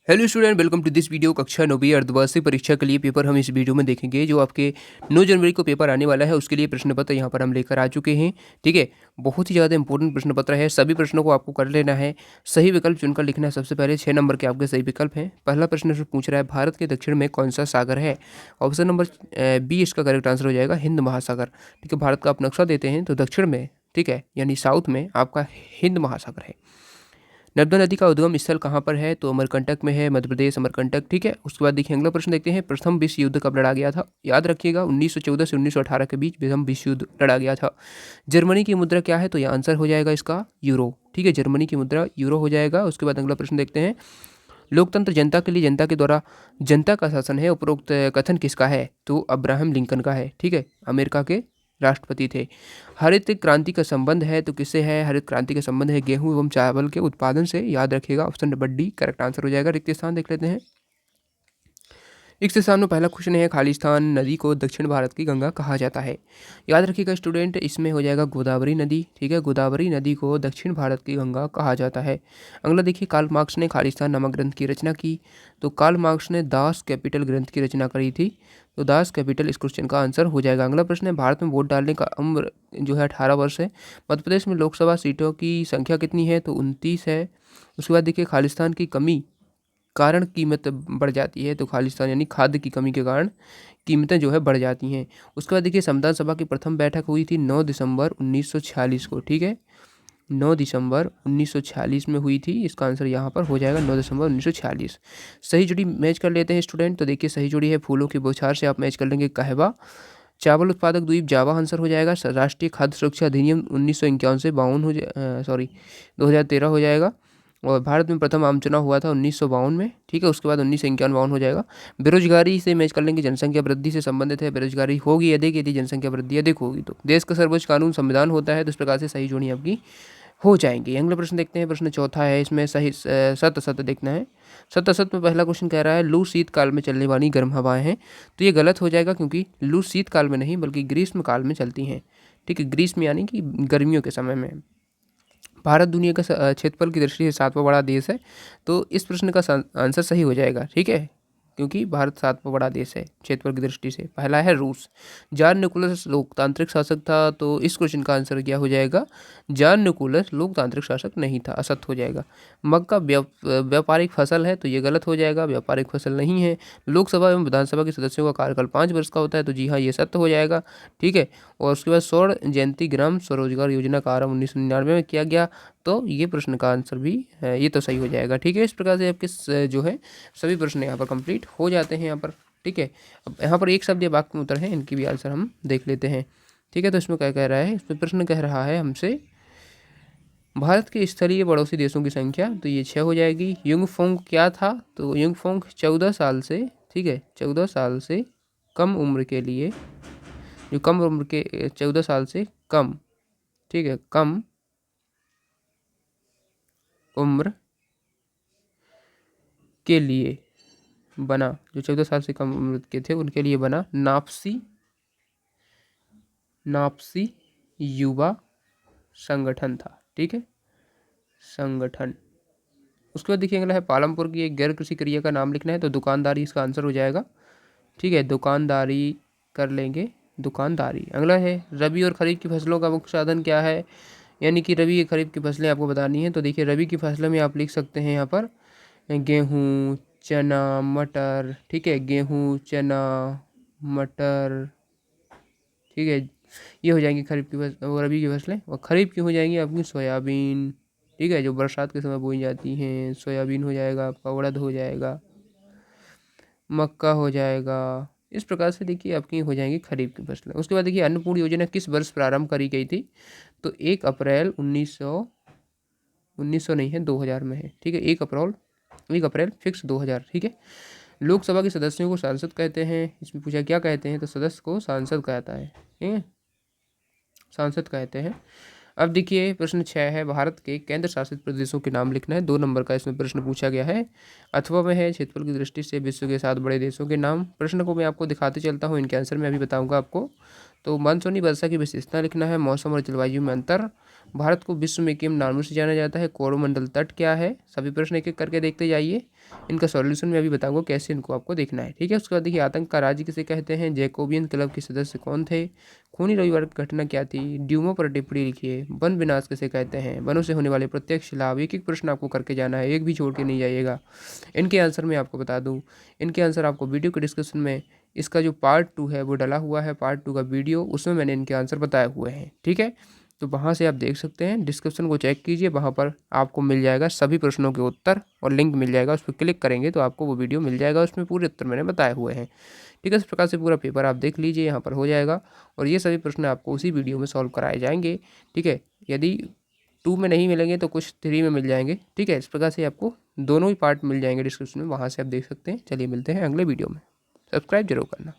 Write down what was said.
Hello student, welcome to this video. कक्षा 9वीं अर्धवार्षिक परीक्षा के लिए पेपर हम इस वीडियो में देखेंगे। जो आपके 9 जनवरी को पेपर आने वाला है उसके लिए प्रश्न पत्र यहाँ पर हम लेकर आ चुके हैं। ठीक है, बहुत ही ज़्यादा इंपॉर्टेंट प्रश्न पत्र है। सभी प्रश्नों को आपको कर लेना है, सही विकल्प चुनकर लिखना है। सबसे पहले 6 नंबर के आपके सही विकल्प हैं। पहला प्रश्न इसमें पूछ रहा है, भारत के दक्षिण में कौन सा सागर है? ऑप्शन नंबर बी इसका करेक्ट आंसर हो जाएगा, हिंद महासागर। ठीक है, भारत का आप नक्शा देते हैं तो दक्षिण में, ठीक है, यानी साउथ में आपका हिंद महासागर है। नर्मदा नदी का उद्गम स्थल कहाँ पर है? तो अमरकंटक में है, मध्य प्रदेश अमरकंटक। ठीक है, उसके बाद देखिए अगला प्रश्न देखते हैं, प्रथम विश्व युद्ध कब लड़ा गया था? याद रखिएगा 1914 से 1918 के बीच प्रथम विश्व युद्ध लड़ा गया था। जर्मनी की मुद्रा क्या है? तो यह आंसर हो जाएगा इसका यूरो। ठीक है, जर्मनी की मुद्रा यूरो हो जाएगा। उसके बाद अगला प्रश्न देखते हैं, लोकतंत्र जनता के लिए जनता के द्वारा जनता का शासन है, उपरोक्त कथन किसका है? तो अब्राहम लिंकन का है। ठीक है, अमेरिका के राष्ट्रपति थे। हरित क्रांति का संबंध है तो किससे है? हरित क्रांति का संबंध है गेहूं एवं चावल के उत्पादन से। याद रखिएगा, option number D correct answer हो जाएगा। रिक्त स्थान देख लेते हैं। इस स्थान में पहला क्वेश्चन है, खालिस्तान नदी को दक्षिण भारत की गंगा कहा जाता है? याद रखिएगा स्टूडेंट, इसमें हो जाएगा गोदावरी नदी। ठीक है, गोदावरी नदी को दक्षिण भारत की गंगा कहा जाता है। अगला देखिए, कार्ल मार्क्स ने खालिस्तान नामक ग्रंथ की रचना की। तो कार्ल मार्क्स ने दास कैपिटल ग्रंथ की रचना करी थी। तो दास कैपिटल इस क्वेश्चन का आंसर हो जाएगा। अगला प्रश्न है, भारत में वोट डालने का उम्र जो है 18 वर्ष है। मध्य प्रदेश में लोकसभा सीटों की संख्या कितनी है? तो 29 है। उसके बाद देखिए, खालिस्तान की कमी कारण कीमत बढ़ जाती है। तो खालिस्तान यानी खाद्य की कमी के कारण कीमतें जो है बढ़ जाती हैं। उसके बाद देखिए, संविधान सभा की प्रथम बैठक हुई थी 9 दिसंबर 1946 को। ठीक है, 9 दिसंबर 1946 में हुई थी। इसका आंसर यहाँ पर हो जाएगा 9 दिसंबर 1946। सही जुड़ी मैच कर लेते हैं स्टूडेंट। तो देखिए, सही जुड़ी है फूलों की बौछार से आप मैच कर लेंगे कहवा। चावल उत्पादक द्वीप जावा आंसर हो जाएगा। राष्ट्रीय खाद्य सुरक्षा अधिनियम 1951 से 52 2013 हो जाएगा। और भारत में प्रथम आम चुनाव हुआ था 1952 में। ठीक है, उसके बाद 1951 हो जाएगा। बेरोजगारी से मैच कर लेंगे, जनसंख्या वृद्धि से संबंधित है। बेरोजगारी होगी अधिक यदि जनसंख्या वृद्धि अधिक होगी तो। देश का सर्वोच्च कानून संविधान होता है। तो इस प्रकार से सही जोड़ी आपकी हो जाएंगी। अगला प्रश्न देखते हैं, प्रश्न चौथा है, इसमें सही सत असत देखना है। सत असत में पहला क्वेश्चन कह रहा है, लू शीतकाल में चलने वाली गर्म हवाएं हैं। तो ये गलत हो जाएगा, क्योंकि लू शीतकाल में नहीं बल्कि ग्रीष्म काल में चलती हैं। ठीक है, ग्रीष्म यानी कि गर्मियों के समय में। भारत दुनिया का क्षेत्रफल की दृष्टि से 7वां बड़ा देश है। तो इस प्रश्न का आंसर सही हो जाएगा। ठीक है, क्योंकि भारत 7वां बड़ा देश है क्षेत्रफल की दृष्टि से। पहला है रूस। जान निकोलस लोकतांत्रिक शासक था। तो इस क्वेश्चन का आंसर क्या हो जाएगा? जान निकोलस लोकतांत्रिक शासक नहीं था, असत हो जाएगा। मक्का व्यापारिक फसल है। तो ये गलत हो जाएगा, व्यापारिक फसल नहीं है। लोकसभा एवं विधानसभा के सदस्यों का कार्यकाल 5 वर्ष का होता है। तो जी हाँ, ये सत्य हो जाएगा। ठीक है, और उसके बाद स्वर्ण जयंती ग्राम स्वरोजगार योजना का आरंभ 1999 में किया गया। तो ये प्रश्न का आंसर भी ये तो सही हो जाएगा। ठीक है, इस प्रकार से आपके जो है सभी प्रश्न यहाँ पर कंप्लीट हो जाते हैं यहाँ पर। ठीक है, अब यहाँ पर एक शब्द या वाक्य में उत्तर है, इनकी भी आंसर हम देख लेते हैं। ठीक है, तो इसमें क्या कह रहा है? इसमें प्रश्न कह रहा है हमसे, भारत के स्थलीय पड़ोसी देशों की संख्या। तो ये 6 हो जाएगी। युंगफोंग क्या था? तो युंगफोंग 14 साल से, ठीक है, 14 साल से कम उम्र के लिए, जो कम उम्र के 14 साल से कम, ठीक है, कम उम्र के लिए बना, जो 14 साल से कम उम्र के थे उनके लिए बना नापसी नापसी युवा संगठन था। ठीक है, संगठन। उसके बाद देखिए अगला है, पालमपुर की एक गैर कृषि क्रिया का नाम लिखना है। तो दुकानदारी इसका आंसर हो जाएगा। ठीक है, दुकानदारी कर लेंगे, दुकानदारी। अगला है, रबी और खरीफ की फसलों का मुख्य साधन क्या है? यानी कि रबी और खरीफ की फसलें आपको बतानी है। तो देखिए, रबी की फसलों में आप लिख सकते हैं यहाँ पर गेहूँ, चना, मटर। ठीक है, गेहूँ, चना, मटर। ठीक है, ये हो जाएंगी खरीफ की फसल और रबी की फसलें। और खरीफ की हो जाएंगी आपकी सोयाबीन। ठीक है, जो बरसात के समय बोई जाती हैं। सोयाबीन हो जाएगा आपका, उड़द हो जाएगा, मक्का हो जाएगा। इस प्रकार से देखिए आपकी हो जाएंगी खरीफ की फसलें। उसके बाद देखिए, अन्नपूर्ण योजना किस वर्ष प्रारंभ करी गई थी? तो 1 अप्रैल 1900 नहीं है, 2000 में है। ठीक है, 1 अप्रैल फिक्स 2000। ठीक है, लोकसभा के सदस्यों को सांसद कहते हैं। इसमें पूछा क्या कहते हैं? तो सदस्य को सांसद कहता है। ठीक है, सांसद कहते हैं। अब देखिए प्रश्न 6 है, भारत के केंद्र शासित प्रदेशों के नाम लिखना है। 2 नंबर का इसमें प्रश्न पूछा गया है। अथवा में है, क्षेत्रफल की दृष्टि से विश्व के 7 बड़े देशों के नाम। प्रश्न को मैं आपको दिखाते चलता हूँ, इनके आंसर मैं अभी बताऊंगा आपको। तो मानसूनी वर्षा की विशेषता लिखना है, मौसम और जलवायु में अंतर, भारत को विश्व में किन नामों से जाना जाता है, कोरोमंडल तट क्या है। सभी प्रश्न एक एक करके देखते जाइए। इनका सॉल्यूशन मैं अभी बताऊंगा कैसे इनको आपको देखना है, ठीक है। उसके बाद देखिए, आतंक का राज्य किसे कहते हैं, जैकोबियन क्लब के सदस्य कौन थे, खूनी रविवार की घटना क्या थी, ड्यूमो पर टिप्पणी लिखिए, वन विनाश किसे कहते हैं, वनों से होने वाले प्रत्यक्ष लाभ। एक एक प्रश्न आपको करके जाना है, एक भी छोड़ के नहीं जाइएगा। इनके आंसर मैं आपको बता दूं, इनके आंसर आपको वीडियो के डिस्क्रिप्शन में इसका जो पार्ट 2 है वो डला हुआ है, पार्ट 2 का वीडियो, उसमें मैंने इनके आंसर बताए हुए हैं, ठीक है। तो वहाँ से आप देख सकते हैं, डिस्क्रिप्शन को चेक कीजिए, वहाँ पर आपको मिल जाएगा सभी प्रश्नों के उत्तर और लिंक मिल जाएगा। उस पर क्लिक करेंगे तो आपको वो वीडियो मिल जाएगा, उसमें पूरे उत्तर मैंने बताए हुए हैं, ठीक है। इस प्रकार से पूरा पेपर आप देख लीजिए, यहाँ पर हो जाएगा और ये सभी प्रश्न आपको उसी वीडियो में सॉल्व कराए जाएंगे, ठीक है। यदि 2 में नहीं मिलेंगे तो कुछ 3 में मिल जाएंगे, ठीक है। इस प्रकार से आपको दोनों ही पार्ट मिल जाएंगे डिस्क्रिप्शन में, वहाँ से आप देख सकते हैं। चलिए मिलते हैं अगले वीडियो में, सब्सक्राइब जरूर करना।